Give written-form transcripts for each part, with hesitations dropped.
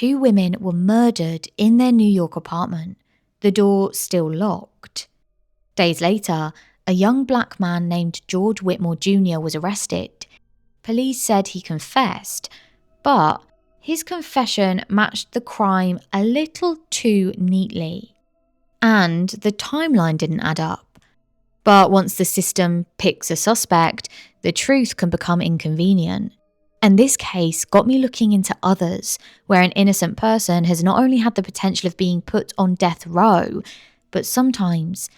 2 women were murdered in their New York apartment, the door still locked. Days later, a young black man named George Whitmore Jr. was arrested. Police said he confessed, but his confession matched the crime a little too neatly. And the timeline didn't add up. But once the system picks a suspect, the truth can become inconvenient. And this case got me looking into others, where an innocent person has not only had the potential of being put on death row, but sometimes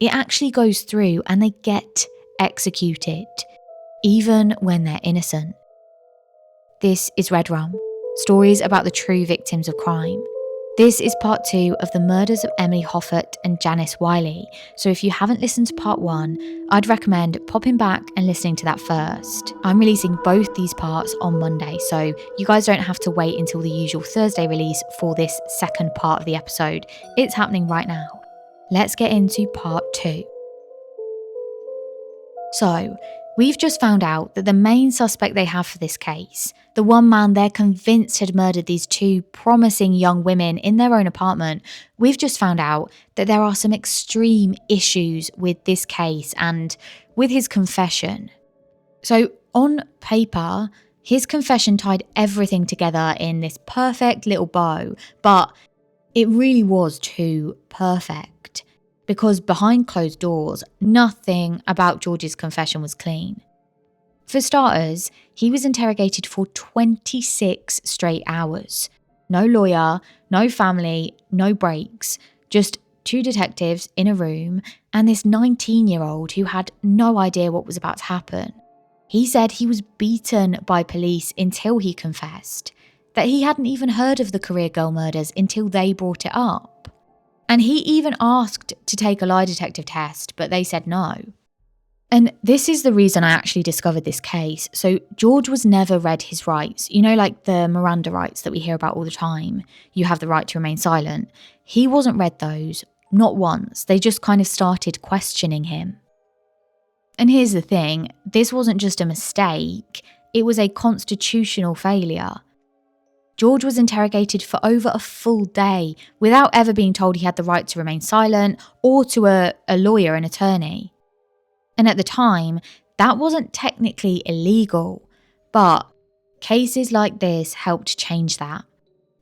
it actually goes through and they get executed, even when they're innocent. This is Red Rum, stories about the true victims of crime. This is part 2 of the murders of Emily Hoffert and Janice Wiley, so if you haven't listened to part 1, I'd recommend popping back and listening to that first. I'm releasing both these parts on Monday, so you guys don't have to wait until the usual Thursday release for this second part of the episode. It's happening right now. Let's get into part 2. So, we've just found out that the main suspect they have for this case, the one man they're convinced had murdered these 2 promising young women in their own apartment, we've just found out that there are some extreme issues with this case and with his confession. So, on paper, his confession tied everything together in this perfect little bow, but it really was too perfect. Because behind closed doors, nothing about George's confession was clean. For starters, he was interrogated for 26 straight hours. No lawyer, no family, no breaks, just 2 detectives in a room and this 19-year-old who had no idea what was about to happen. He said he was beaten by police until he confessed, that he hadn't even heard of the Career Girl murders until they brought it up. And he even asked to take a lie detector test, but they said no. And this is the reason I actually discovered this case. So George was never read his rights. You know, like the Miranda rights that we hear about all the time. You have the right to remain silent. He wasn't read those, not once. They just kind of started questioning him. And here's the thing, this wasn't just a mistake. It was a constitutional failure. George was interrogated for over a full day without ever being told he had the right to remain silent or to a lawyer, an attorney. And at the time, that wasn't technically illegal, but cases like this helped change that.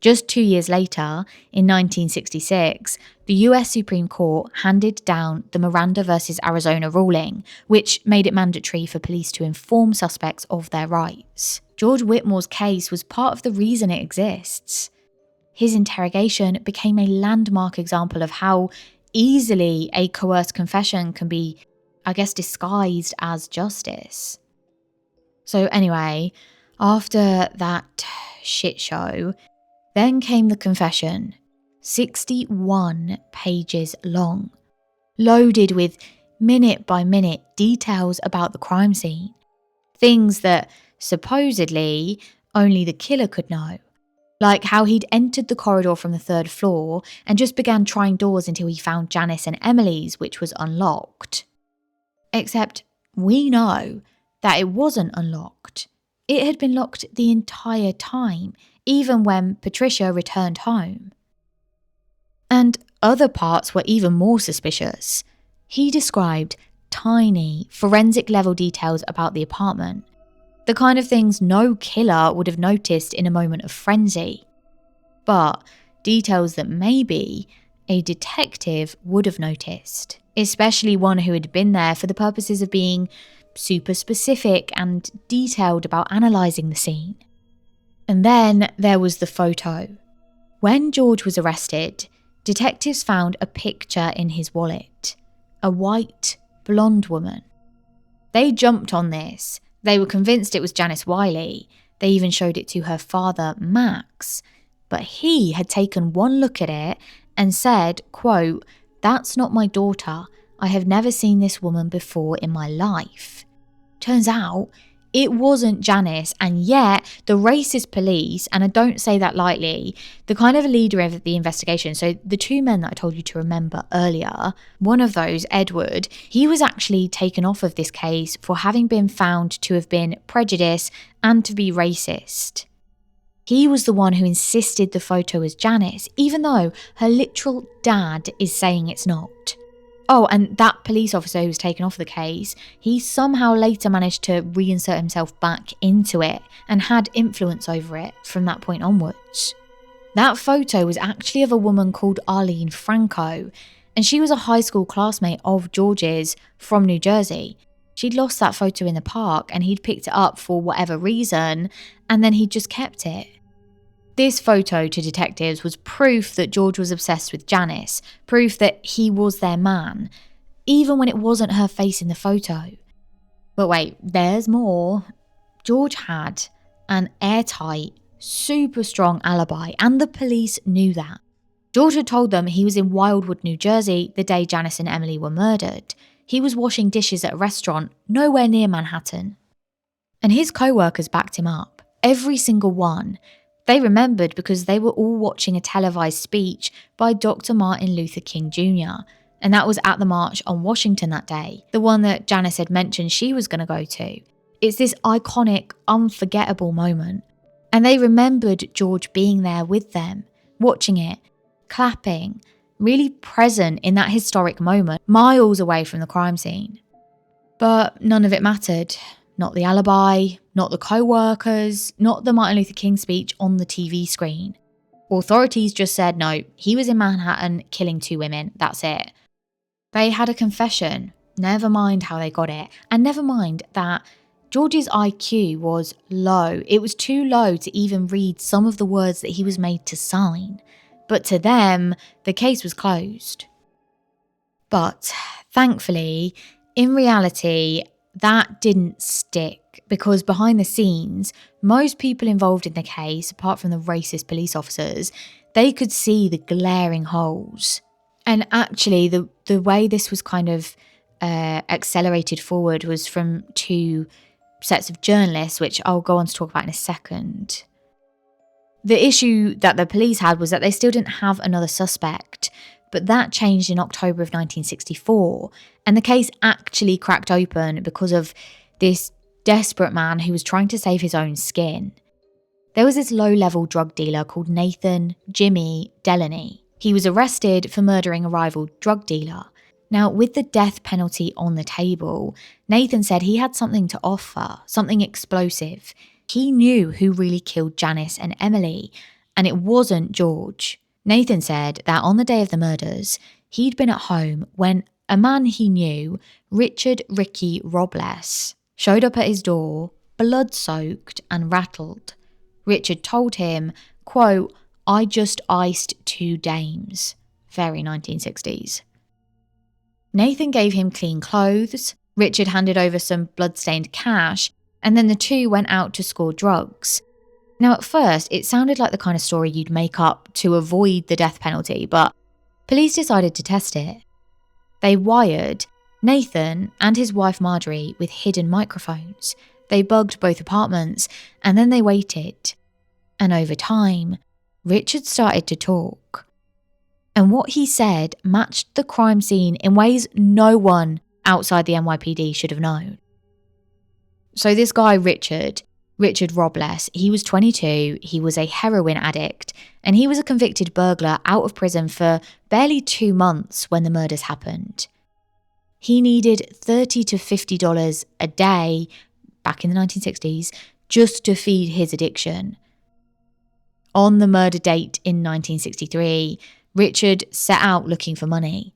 Just 2 years later, in 1966, the US Supreme Court handed down the Miranda versus Arizona ruling, which made it mandatory for police to inform suspects of their rights. George Whitmore's case was part of the reason it exists. His interrogation became a landmark example of how easily a coerced confession can be, disguised as justice. So anyway, after that shit show, then came the confession, 61 pages long, loaded with minute-by-minute details about the crime scene, things that supposedly only the killer could know, like how he'd entered the corridor from the 3rd floor and just began trying doors until he found Janice and Emily's, which was unlocked. Except we know that it wasn't unlocked. It had been locked the entire time, even when Patricia returned home. And other parts were even more suspicious. He described tiny, forensic-level details about the apartment, the kind of things no killer would have noticed in a moment of frenzy, but details that maybe a detective would have noticed, especially one who had been there for the purposes of being super specific and detailed about analysing the scene. And then there was the photo. When George was arrested, detectives found a picture in his wallet. A white, blonde woman. They jumped on this. They were convinced it was Janice Wiley. They even showed it to her father, Max. But he had taken one look at it and said, quote, "That's not my daughter. I have never seen this woman before in my life." Turns out, it wasn't Janice, and yet the racist police, and I don't say that lightly, the kind of leader of the investigation, so the 2 men that I told you to remember earlier, one of those, Edward, he was actually taken off of this case for having been found to have been prejudiced and to be racist. He was the one who insisted the photo was Janice, even though her literal dad is saying it's not. Oh, and that police officer who was taken off the case, he somehow later managed to reinsert himself back into it and had influence over it from that point onwards. That photo was actually of a woman called Arlene Franco, and she was a high school classmate of George's from New Jersey. She'd lost that photo in the park and he'd picked it up for whatever reason, and then he'd just kept it. This photo to detectives was proof that George was obsessed with Janice, proof that he was their man, even when it wasn't her face in the photo. But wait, there's more. George had an airtight, super strong alibi, and the police knew that. George had told them he was in Wildwood, New Jersey the day Janice and Emily were murdered. He was washing dishes at a restaurant nowhere near Manhattan. And his co-workers backed him up, every single one. They remembered because they were all watching a televised speech by Dr. Martin Luther King Jr., and that was at the March on Washington that day, the one that Janice had mentioned she was going to go to. It's this iconic, unforgettable moment. And they remembered George being there with them, watching it, clapping, really present in that historic moment, miles away from the crime scene. But none of it mattered. Not the alibi, not the co-workers, not the Martin Luther King speech on the TV screen. Authorities just said no, he was in Manhattan killing 2 women, that's it. They had a confession, never mind how they got it, and never mind that George's IQ was low. It was too low to even read some of the words that he was made to sign. But to them, the case was closed. But thankfully, in reality, that didn't stick, because behind the scenes, most people involved in the case, apart from the racist police officers, they could see the glaring holes. And actually, the way this was kind of accelerated forward was from 2 sets of journalists, which I'll go on to talk about in a second. The issue that the police had was that they still didn't have another suspect, but that changed in October of 1964, and the case actually cracked open because of this desperate man who was trying to save his own skin. There was this low-level drug dealer called Nathan Jimmy Delaney. He was arrested for murdering a rival drug dealer. Now, with the death penalty on the table, Nathan said he had something to offer, something explosive. He knew who really killed Janice and Emily, and it wasn't George. Nathan said that on the day of the murders, he'd been at home when a man he knew, Richard Ricky Robles, showed up at his door, blood-soaked and rattled. Richard told him, quote, "I just iced 2 dames." Very 1960s. Nathan gave him clean clothes, Richard handed over some blood-stained cash, and then the 2 went out to score drugs. Now at first, it sounded like the kind of story you'd make up to avoid the death penalty, but police decided to test it. They wired Nathan and his wife Marjorie with hidden microphones. They bugged both apartments, and then they waited. And over time, Richard started to talk. And what he said matched the crime scene in ways no one outside the NYPD should have known. So this guy, Richard Robles, he was 22, he was a heroin addict, and he was a convicted burglar out of prison for barely 2 months when the murders happened. He needed $30 to $50 a day, back in the 1960s, just to feed his addiction. On the murder date in 1963, Richard set out looking for money.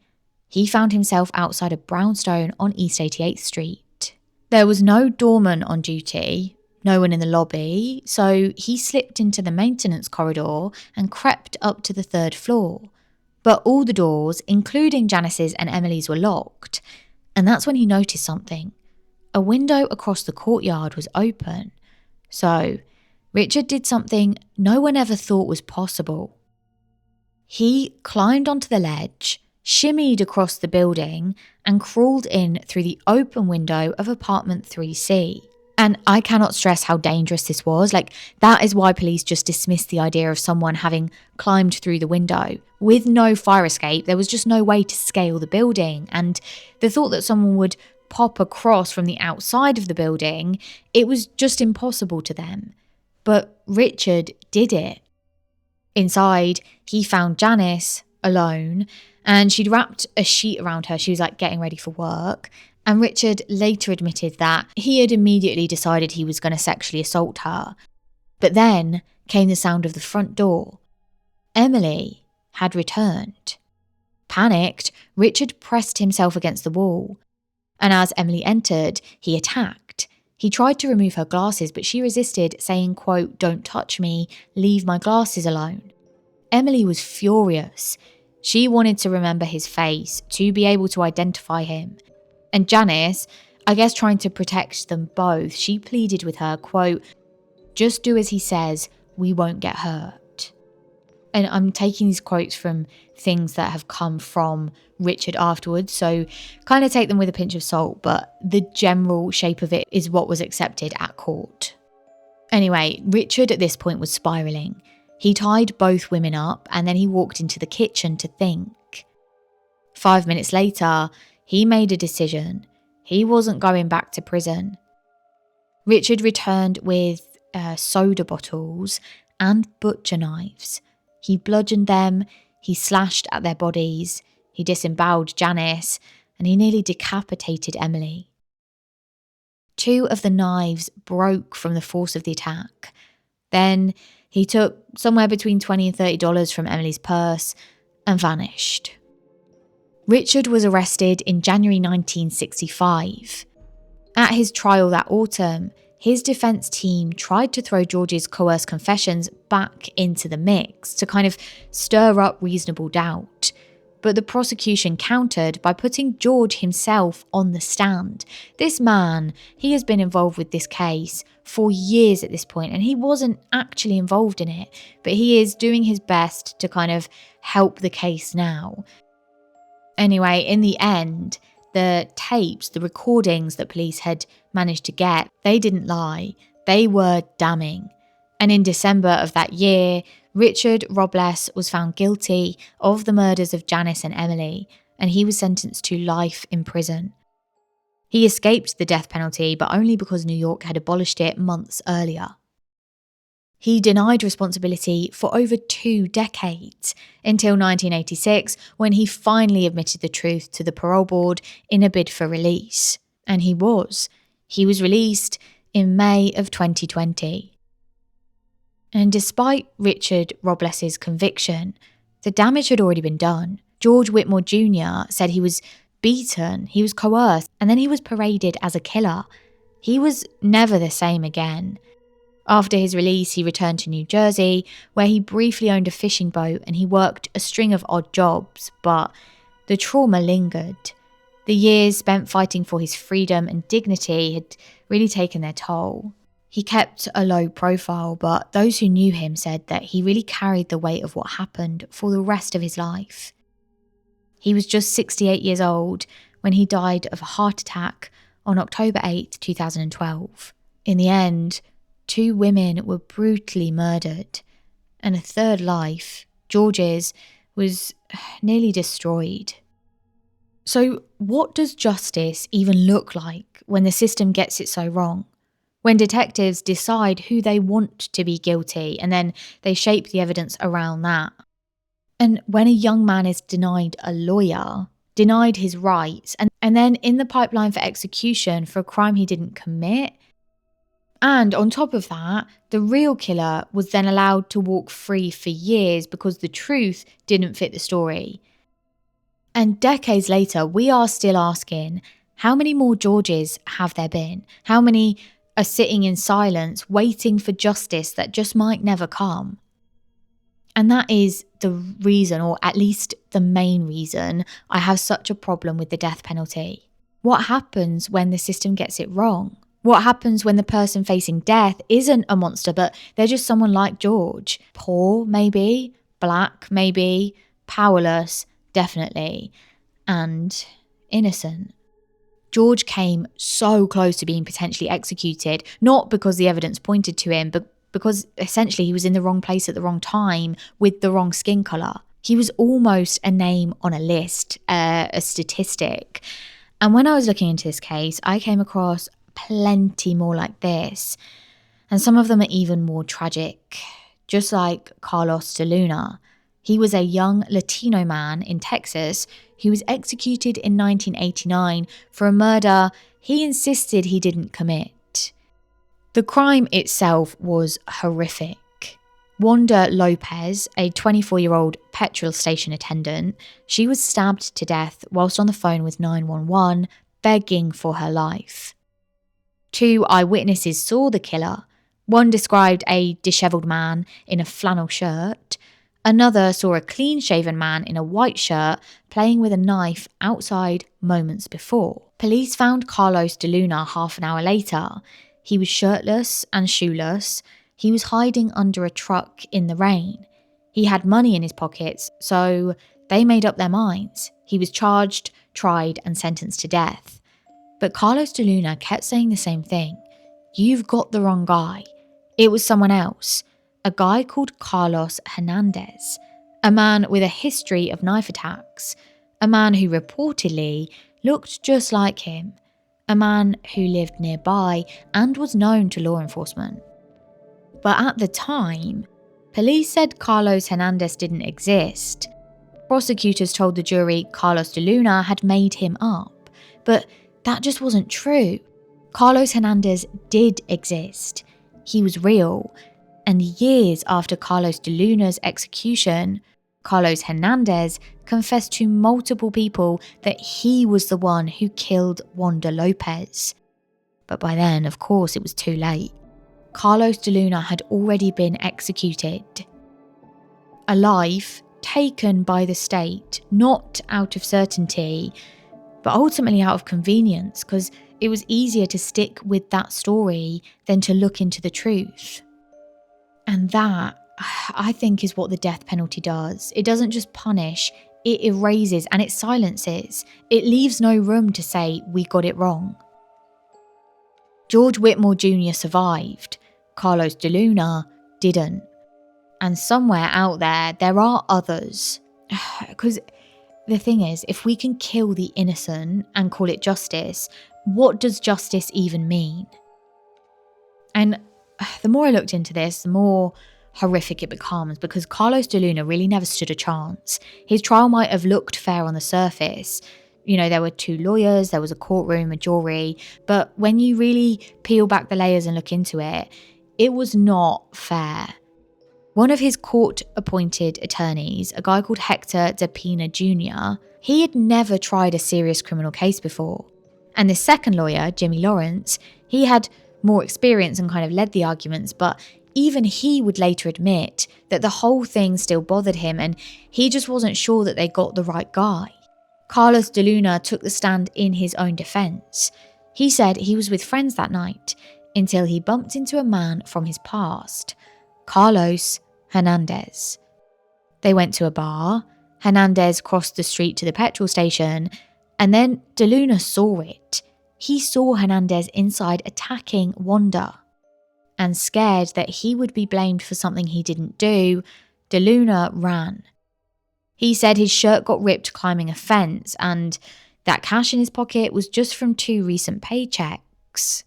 He found himself outside a brownstone on East 88th Street. There was no doorman on duty, no one in the lobby, so he slipped into the maintenance corridor and crept up to the 3rd floor. But all the doors, including Janice's and Emily's, were locked, and that's when he noticed something. A window across the courtyard was open. So Richard did something no one ever thought was possible. He climbed onto the ledge, shimmied across the building, and crawled in through the open window of apartment 3C. And I cannot stress how dangerous this was. That is why police just dismissed the idea of someone having climbed through the window. With no fire escape, there was just no way to scale the building. And the thought that someone would pop across from the outside of the building, it was just impossible to them. But Richard did it. Inside, he found Janice alone, and she'd wrapped a sheet around her. She was like getting ready for work. And Richard later admitted that he had immediately decided he was going to sexually assault her. But then came the sound of the front door. Emily had returned. Panicked, Richard pressed himself against the wall. And as Emily entered, he attacked. He tried to remove her glasses, but she resisted, saying, quote, "Don't touch me, leave my glasses alone." Emily was furious. She wanted to remember his face, to be able to identify him. And Janice, I guess trying to protect them both, she pleaded with her, quote, "Just do as he says, we won't get hurt." And I'm taking these quotes from things that have come from Richard afterwards, so kind of take them with a pinch of salt, but the general shape of it is what was accepted at court. Anyway, Richard at this point was spiralling. He tied both women up and then he walked into the kitchen to think. 5 minutes later, he made a decision. He wasn't going back to prison. Richard returned with soda bottles and butcher knives. He bludgeoned them, he slashed at their bodies, he disemboweled Janice, and he nearly decapitated Emily. 2 of the knives broke from the force of the attack. Then he took somewhere between $20 and $30 from Emily's purse and vanished. Richard was arrested in January 1965. At his trial that autumn, his defense team tried to throw George's coerced confessions back into the mix to kind of stir up reasonable doubt. But the prosecution countered by putting George himself on the stand. This man, he has been involved with this case for years at this point, and he wasn't actually involved in it, but he is doing his best to kind of help the case now. Anyway, in the end, the tapes, the recordings that police had managed to get, they didn't lie. They were damning. And in December of that year, Richard Robles was found guilty of the murders of Janice and Emily, and he was sentenced to life in prison. He escaped the death penalty, but only because New York had abolished it months earlier. He denied responsibility for over 2 decades, until 1986, when he finally admitted the truth to the parole board in a bid for release. And he was. He was released in May of 2020. And despite Richard Robles's conviction, the damage had already been done. George Whitmore Jr. said he was beaten, he was coerced, and then he was paraded as a killer. He was never the same again. After his release, he returned to New Jersey, where he briefly owned a fishing boat and he worked a string of odd jobs, but the trauma lingered. The years spent fighting for his freedom and dignity had really taken their toll. He kept a low profile, but those who knew him said that he really carried the weight of what happened for the rest of his life. He was just 68 years old when he died of a heart attack on October 8, 2012. In the end, 2 women were brutally murdered, and a third life, George's, was nearly destroyed. So what does justice even look like when the system gets it so wrong? When detectives decide who they want to be guilty and then they shape the evidence around that? And when a young man is denied a lawyer, denied his rights, and then in the pipeline for execution for a crime he didn't commit? And on top of that, the real killer was then allowed to walk free for years because the truth didn't fit the story. And decades later, we are still asking, how many more Georges have there been? How many are sitting in silence, waiting for justice that just might never come? And that is the reason, or at least the main reason, I have such a problem with the death penalty. What happens when the system gets it wrong? What happens when the person facing death isn't a monster, but they're just someone like George? Poor, maybe. Black, maybe. Powerless, definitely. And innocent. George came so close to being potentially executed, not because the evidence pointed to him, but because essentially he was in the wrong place at the wrong time with the wrong skin colour. He was almost a name on a list, a statistic. And when I was looking into this case, I came across plenty more like this. And some of them are even more tragic. just like Carlos Deluna. He was a young Latino man in Texas who was executed in 1989 for a murder he insisted he didn't commit. The crime itself was horrific. Wanda Lopez, a 24-year-old petrol station attendant, she was stabbed to death whilst on the phone with 911, begging for her life. 2 eyewitnesses saw the killer. One described a dishevelled man in a flannel shirt. Another saw a clean-shaven man in a white shirt playing with a knife outside moments before. Police found Carlos Deluna half an hour later. He was shirtless and shoeless. He was hiding under a truck in the rain. He had money in his pockets, so they made up their minds. He was charged, tried, and sentenced to death. But Carlos Deluna kept saying the same thing. You've got the wrong guy. It was someone else. A guy called Carlos Hernandez. A man with a history of knife attacks. A man who reportedly looked just like him. A man who lived nearby and was known to law enforcement. But at the time, police said Carlos Hernandez didn't exist. Prosecutors told the jury Carlos Deluna had made him up. But that just wasn't true. Carlos Hernandez did exist. He was real. And years after Carlos Deluna's execution, Carlos Hernandez confessed to multiple people that he was the one who killed Wanda Lopez. But by then, of course, it was too late. Carlos Deluna had already been executed. A life taken by the state, not out of certainty, but ultimately out of convenience, because it was easier to stick with that story than to look into the truth. And that, I think, is what the death penalty does. It doesn't just punish, it erases and it silences. It leaves no room to say, we got it wrong. George Whitmore Jr. survived. Carlos Deluna didn't. And somewhere out there are others. Because the thing is, if we can kill the innocent and call it justice, what does justice even mean? And the more I looked into this, the more horrific it becomes, because Carlos Deluna really never stood a chance. His trial might have looked fair on the surface. You know, there were 2 lawyers, there was a courtroom, a jury, but when you really peel back the layers and look into it, it was not fair. One of his court-appointed attorneys, a guy called Hector de Pina Jr., he had never tried a serious criminal case before. And the second lawyer, Jimmy Lawrence, he had more experience and kind of led the arguments, but even he would later admit that the whole thing still bothered him and he just wasn't sure that they got the right guy. Carlos Deluna took the stand in his own defense. He said he was with friends that night until he bumped into a man from his past, Carlos Hernandez. They went to a bar, Hernandez crossed the street to the petrol station, and then Deluna saw it. He saw Hernandez inside attacking Wanda. And scared that he would be blamed for something he didn't do, Deluna ran. He said his shirt got ripped climbing a fence and that cash in his pocket was just from 2 recent paychecks.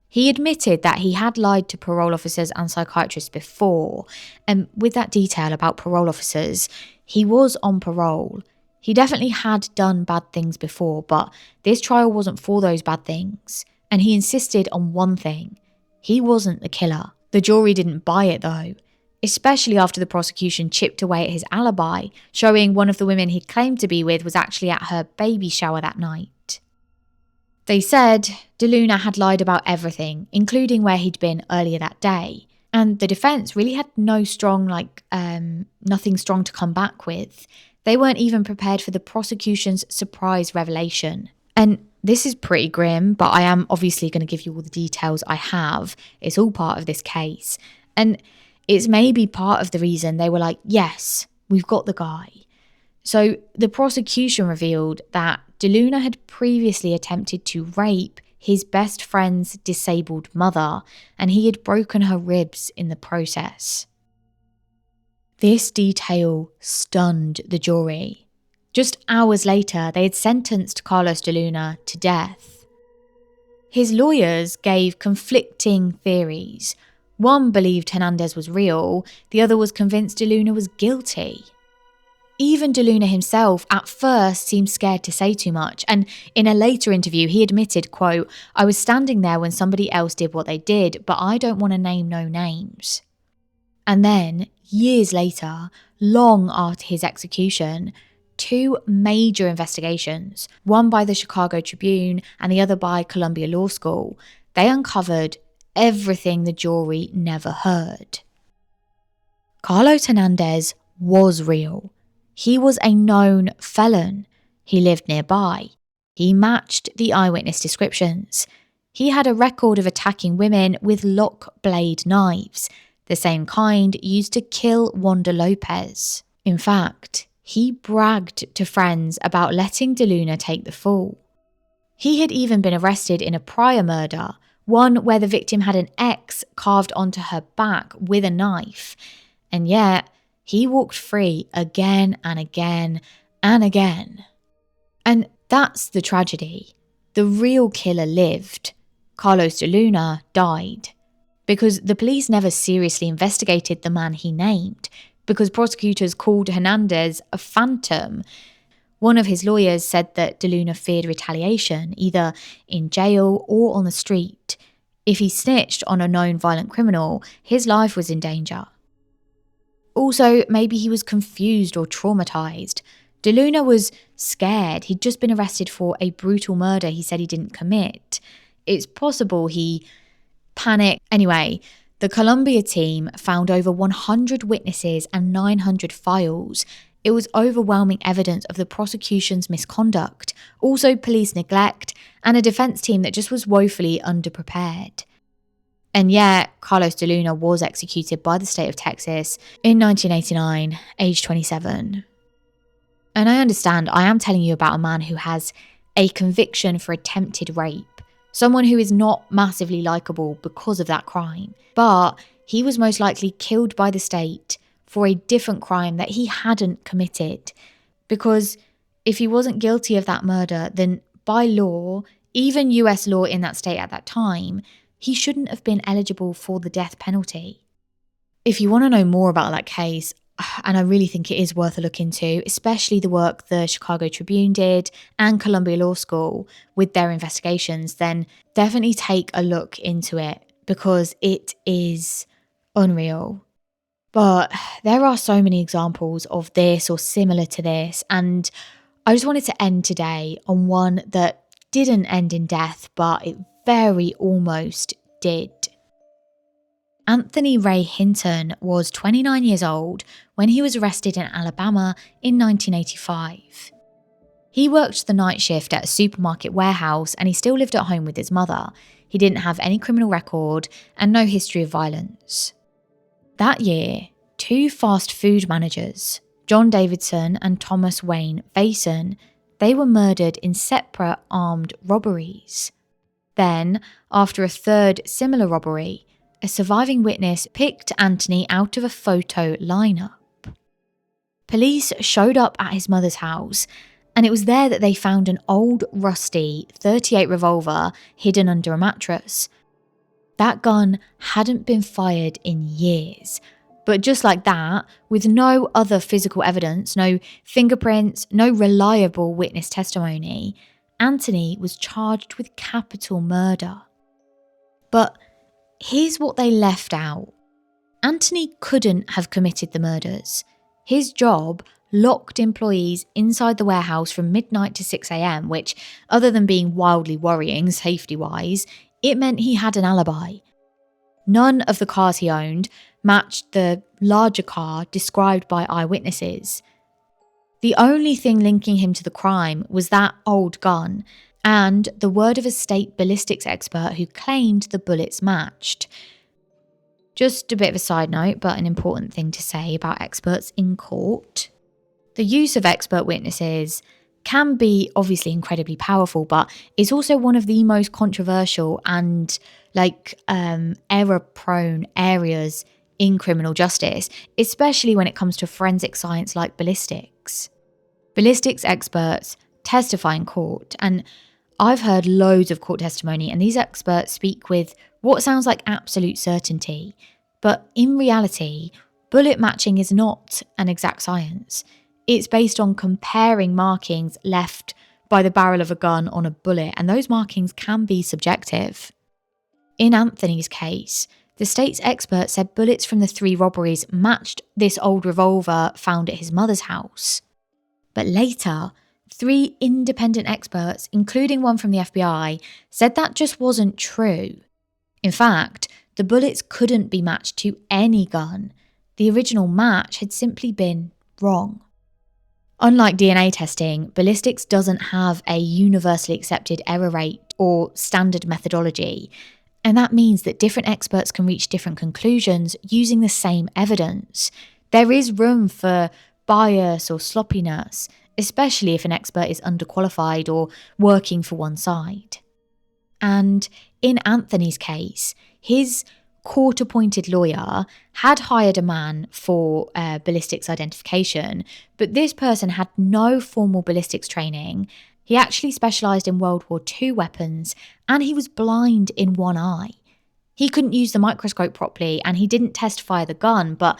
He admitted that he had lied to parole officers and psychiatrists before, and with that detail about parole officers, he was on parole. He definitely had done bad things before, but this trial wasn't for those bad things, and he insisted on one thing. He wasn't the killer. The jury didn't buy it though, especially after the prosecution chipped away at his alibi, showing one of the women he claimed to be with was actually at her baby shower that night. They said Deluna had lied about everything, including where he'd been earlier that day. And the defense really had nothing strong to come back with. They weren't even prepared for the prosecution's surprise revelation. And this is pretty grim, but I am obviously going to give you all the details I have. It's all part of this case. And it's maybe part of the reason they were like, yes, we've got the guy. So the prosecution revealed that Deluna had previously attempted to rape his best friend's disabled mother, and he had broken her ribs in the process. This detail stunned the jury. Just hours later, they had sentenced Carlos Deluna to death. His lawyers gave conflicting theories. One believed Hernandez was real, the other was convinced Deluna was guilty. Even Deluna himself at first seemed scared to say too much, and in a later interview he admitted, quote, "I was standing there when somebody else did what they did, but I don't want to name no names." And then, years later, long after his execution, two major investigations, one by the Chicago Tribune and the other by Columbia Law School, they uncovered everything the jury never heard. Carlos Hernandez was real. He was a known felon. He lived nearby. He matched the eyewitness descriptions. He had a record of attacking women with lock blade knives, the same kind used to kill Wanda Lopez. In fact, he bragged to friends about letting Deluna take the fall. He had even been arrested in a prior murder, one where the victim had an X carved onto her back with a knife, and yet he walked free again and again and again. And that's the tragedy. The real killer lived. Carlos Deluna died. Because the police never seriously investigated the man he named, because prosecutors called Hernandez a phantom. One of his lawyers said that Deluna feared retaliation, either in jail or on the street. If he snitched on a known violent criminal, his life was in danger. Also, maybe he was confused or traumatized. Deluna was scared. He'd just been arrested for a brutal murder he said he didn't commit. It's possible he panicked. Anyway, the Columbia team found over 100 witnesses and 900 files. It was overwhelming evidence of the prosecution's misconduct, also police neglect, and a defense team that just was woefully underprepared. And yet, Carlos Deluna was executed by the state of Texas in 1989, age 27. And I understand, I am telling you about a man who has a conviction for attempted rape, someone who is not massively likable because of that crime, but he was most likely killed by the state for a different crime that he hadn't committed. Because if he wasn't guilty of that murder, then by law, even US law in that state at that time, he shouldn't have been eligible for the death penalty. If you want to know more about that case, and I really think it is worth a look into, especially the work the Chicago Tribune did and Columbia Law School with their investigations, then definitely take a look into it because it is unreal. But there are so many examples of this or similar to this, and I just wanted to end today on one that didn't end in death, but it very almost did. Anthony Ray Hinton was 29 years old when he was arrested in Alabama in 1985. He worked the night shift at a supermarket warehouse and he still lived at home with his mother. He didn't have any criminal record and no history of violence. That year, two fast food managers, John Davidson and Thomas Wayne Vason, they were murdered in separate armed robberies. Then, after a third similar robbery, a surviving witness picked Anthony out of a photo lineup. Police showed up at his mother's house, and it was there that they found an old, rusty .38 revolver hidden under a mattress. That gun hadn't been fired in years. But just like that, with no other physical evidence, no fingerprints, no reliable witness testimony, Anthony was charged with capital murder. But here's what they left out. Anthony couldn't have committed the murders. His job locked employees inside the warehouse from midnight to 6 a.m, which, other than being wildly worrying safety-wise, it meant he had an alibi. None of the cars he owned matched the larger car described by eyewitnesses. The only thing linking him to the crime was that old gun and the word of a state ballistics expert who claimed the bullets matched. Just a bit of a side note, but an important thing to say about experts in court. The use of expert witnesses can be obviously incredibly powerful, but it's also one of the most controversial and error-prone areas in criminal justice, especially when it comes to forensic science like ballistics. Ballistics experts testify in court, and I've heard loads of court testimony, and these experts speak with what sounds like absolute certainty. But in reality, bullet matching is not an exact science. It's based on comparing markings left by the barrel of a gun on a bullet, and those markings can be subjective. In Anthony's case, the state's expert said bullets from the 3 robberies matched this old revolver found at his mother's house. But later, 3 independent experts, including one from the FBI, said that just wasn't true. In fact, the bullets couldn't be matched to any gun. The original match had simply been wrong. Unlike DNA testing, ballistics doesn't have a universally accepted error rate or standard methodology, and that means that different experts can reach different conclusions using the same evidence. There is room for bias or sloppiness, especially if an expert is underqualified or working for one side. And in Anthony's case, his court-appointed lawyer had hired a man for ballistics identification, but this person had no formal ballistics training. He actually specialised in World War II weapons, and he was blind in one eye. He couldn't use the microscope properly, and he didn't test fire the gun, but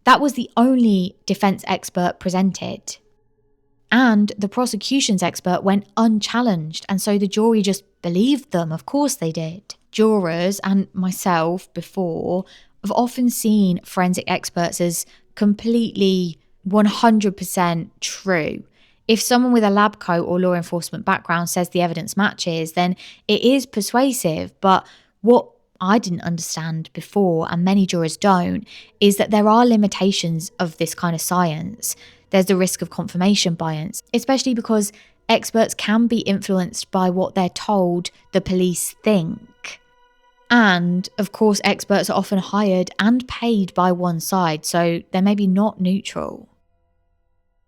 that was the only defence expert presented. And the prosecution's expert went unchallenged, and so the jury just believed them. Of course they did. Jurors, and myself before, have often seen forensic experts as completely 100% true. If someone with a lab coat or law enforcement background says the evidence matches, then it is persuasive. But what I didn't understand before, and many jurors don't, is that there are limitations of this kind of science. There's the risk of confirmation bias, especially because experts can be influenced by what they're told the police think. And, of course, experts are often hired and paid by one side, so they're maybe not neutral.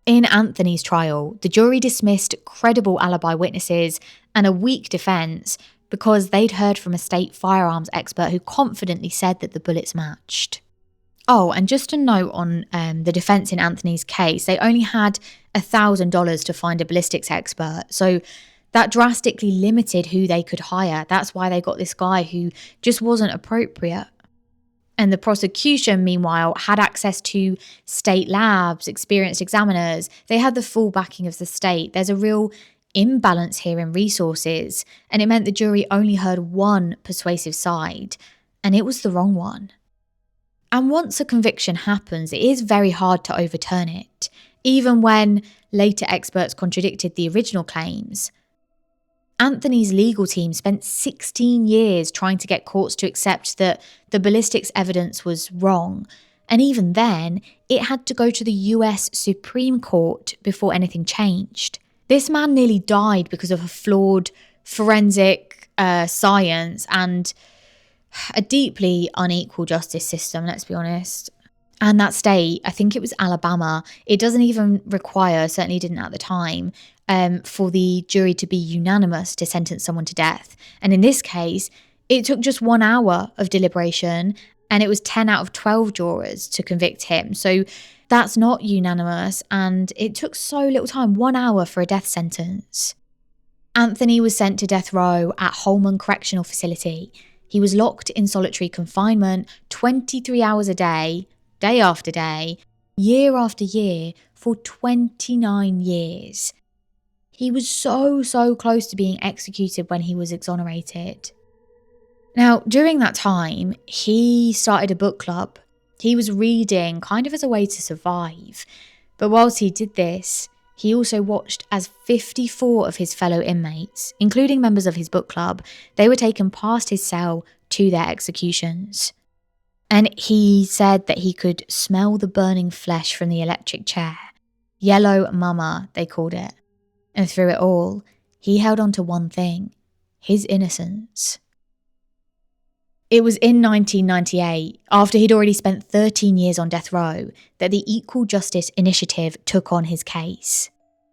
In Anthony's trial, the jury dismissed credible alibi witnesses and a weak defence because they'd heard from a state firearms expert who confidently said that the bullets matched. Oh, and just a note on the defence in Anthony's case, they only had $1,000 to find a ballistics expert, so that drastically limited who they could hire. That's why they got this guy who just wasn't appropriate. And the prosecution, meanwhile, had access to state labs, experienced examiners. They had the full backing of the state. There's a real imbalance here in resources, and it meant the jury only heard one persuasive side, and it was the wrong one. And once a conviction happens, it is very hard to overturn it, even when later experts contradicted the original claims. Anthony's legal team spent 16 years trying to get courts to accept that the ballistics evidence was wrong, and even then, it had to go to the US Supreme Court before anything changed. This man nearly died because of a flawed forensic science and a deeply unequal justice system, let's be honest. And that state, I think it was Alabama, it doesn't even require, certainly didn't at the time, for the jury to be unanimous to sentence someone to death. And in this case, it took just 1 hour of deliberation, and it was 10 out of 12 jurors to convict him. So that's not unanimous, and it took so little time, 1 hour for a death sentence. Anthony was sent to death row at Holman Correctional Facility. He was locked in solitary confinement 23 hours a day, day after day, year after year, for 29 years. He was so close to being executed when he was exonerated. Now, during that time, he started a book club. He was reading kind of as a way to survive. But whilst he did this, he also watched as 54 of his fellow inmates, including members of his book club, they were taken past his cell to their executions. And he said that he could smell the burning flesh from the electric chair. Yellow mama, they called it. And through it all, he held on to one thing: his innocence. It was in 1998, after he'd already spent 13 years on death row, that the Equal Justice Initiative took on his case.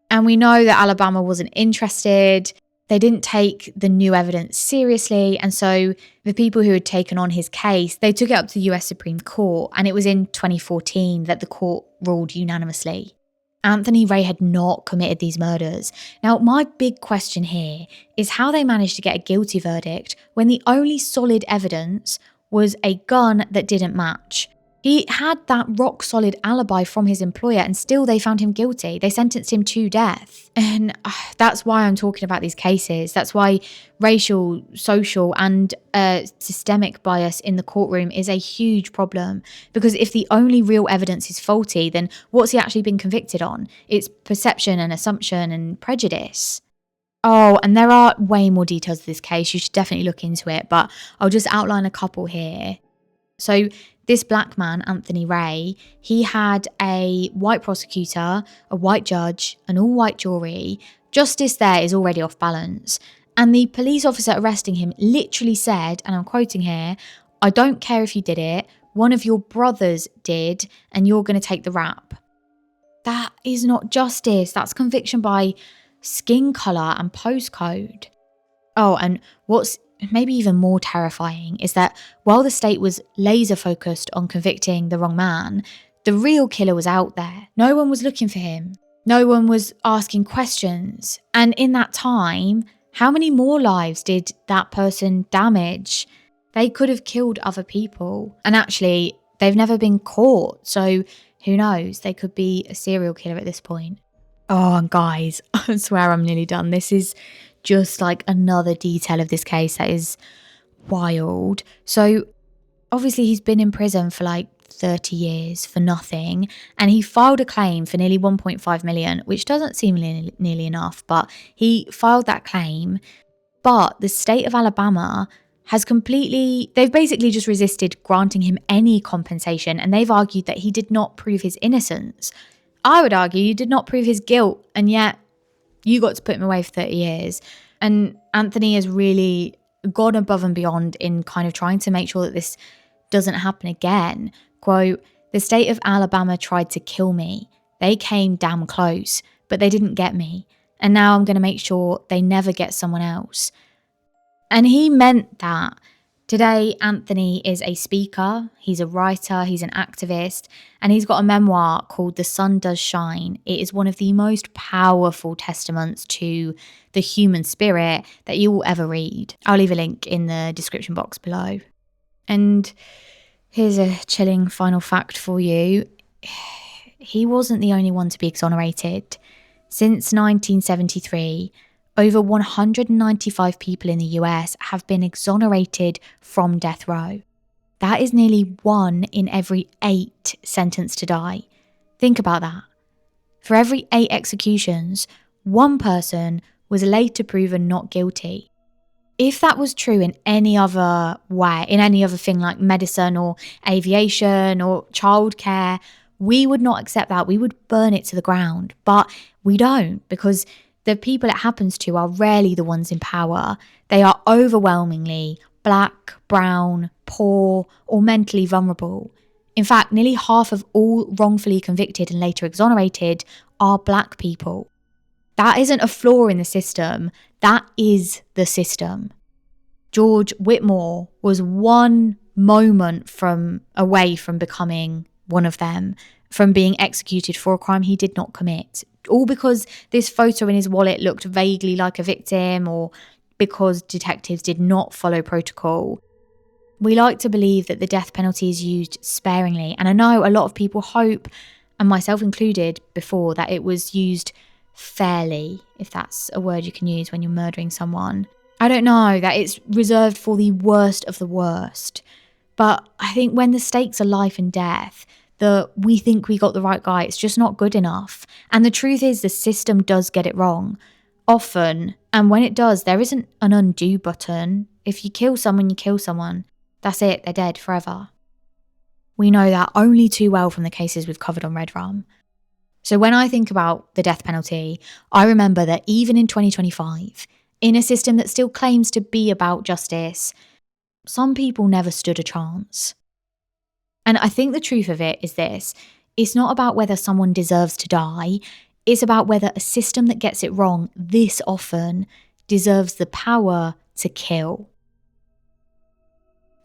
And we know that Alabama wasn't interested. They didn't take the new evidence seriously, and so the people who had taken on his case, they took it up to the US Supreme Court, and it was in 2014 that the court ruled unanimously. Anthony Ray had not committed these murders. Now, my big question here is how they managed to get a guilty verdict when the only solid evidence was a gun that didn't match. He had that rock-solid alibi from his employer and still they found him guilty. They sentenced him to death. And that's why I'm talking about these cases. That's why racial, social and systemic bias in the courtroom is a huge problem. Because if the only real evidence is faulty, then what's he actually been convicted on? It's perception and assumption and prejudice. Oh, and there are way more details of this case. You should definitely look into it, but I'll just outline a couple here. So this black man, Anthony Ray, he had a white prosecutor, a white judge, an all-white jury. Justice there is already off balance. And the police officer arresting him literally said, and I'm quoting here, "I don't care if you did it, one of your brothers did, and you're going to take the rap." That is not justice. That's conviction by skin colour and postcode. Oh, and what's maybe even more terrifying is that while the state was laser focused on convicting the wrong man, the real killer was out there. No one was looking for him. No one was asking questions. And in that time, how many more lives did that person damage? They could have killed other people. And actually, they've never been caught. So who knows? They could be a serial killer at this point. Oh, and guys, I swear I'm nearly done. This is just like another detail of this case that is wild. So obviously he's been in prison for like 30 years for nothing, and he filed a claim for nearly 1.5 million, which doesn't seem nearly enough, but he filed that claim. But the state of Alabama they've basically just resisted granting him any compensation, and they've argued that he did not prove his innocence. I would argue you did not prove his guilt, and yet you got to put him away for 30 years. And Anthony has really gone above and beyond in kind of trying to make sure that this doesn't happen again. Quote, "The state of Alabama tried to kill me. They came damn close, but they didn't get me. And now I'm going to make sure they never get someone else." And he meant that. Today, Anthony is a speaker, he's a writer, he's an activist, and he's got a memoir called The Sun Does Shine. It is one of the most powerful testaments to the human spirit that you will ever read. I'll leave a link in the description box below. And here's a chilling final fact for you. He wasn't the only one to be exonerated. Since 1973, over 195 people in the US have been exonerated from death row. That is nearly 1 in every 8 sentenced to die. Think about that. For every 8 executions, 1 person was later proven not guilty. If that was true in any other way, in any other thing like medicine or aviation or childcare, we would not accept that. We would burn it to the ground. But we don't, because the people it happens to are rarely the ones in power. They are overwhelmingly black, brown, poor, or mentally vulnerable. In fact, nearly half of all wrongfully convicted and later exonerated are black people. That isn't a flaw in the system. That is the system. George Whitmore was one moment away from becoming one of them, from being executed for a crime he did not commit. All because this photo in his wallet looked vaguely like a victim, or because detectives did not follow protocol. We like to believe that the death penalty is used sparingly, and I know a lot of people hope, and myself included before, that it was used fairly, if that's a word you can use when you're murdering someone. I don't know, that it's reserved for the worst of the worst. But I think when the stakes are life and death, we think we got the right guy, it's just not good enough. And the truth is, the system does get it wrong. Often. And when it does, there isn't an undo button. If you kill someone, you kill someone. That's it, they're dead forever. We know that only too well from the cases we've covered on Red Rum. So when I think about the death penalty, I remember that even in 2025, in a system that still claims to be about justice, some people never stood a chance. And I think the truth of it is this: it's not about whether someone deserves to die, it's about whether a system that gets it wrong this often deserves the power to kill.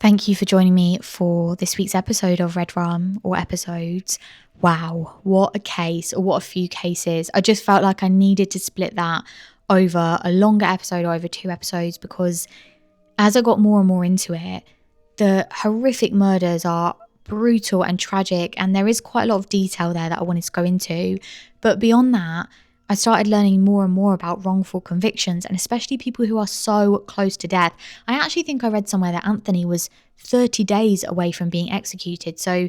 Thank you for joining me for this week's episode of Red Rum, or episodes. Wow, what a case, or what a few cases. I just felt like I needed to split that over a longer episode or over 2 episodes, because as I got more and more into it, the horrific murders are brutal and tragic, and there is quite a lot of detail there that I wanted to go into. But beyond that, I started learning more and more about wrongful convictions, and especially people who are so close to death. I actually think I read somewhere that Anthony was 30 days away from being executed. So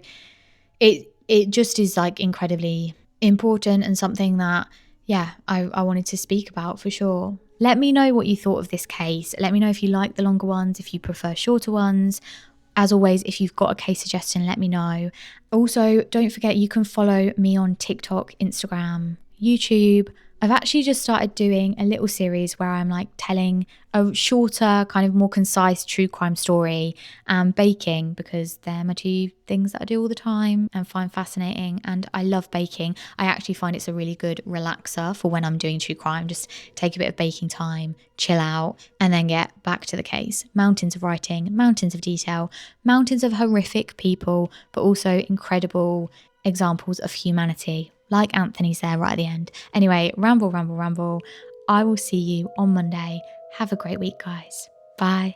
it just is like incredibly important, and something that, yeah, I wanted to speak about for sure. Let me know what you thought of this case. Let me know if you like the longer ones, if you prefer shorter ones. As always, if you've got a case suggestion, let me know. Also, don't forget you can follow me on TikTok, Instagram, YouTube. I've actually just started doing a little series where I'm like telling a shorter, kind of more concise true crime story, and baking, because they're my two things that I do all the time and find fascinating. And I love baking. I actually find it's a really good relaxer for when I'm doing true crime. Just take a bit of baking time, chill out, and then get back to the case. Mountains of writing, mountains of detail, mountains of horrific people, but also incredible examples of humanity, like Anthony's there right at the end. Anyway, ramble. I will see you on Monday. Have a great week, guys. Bye.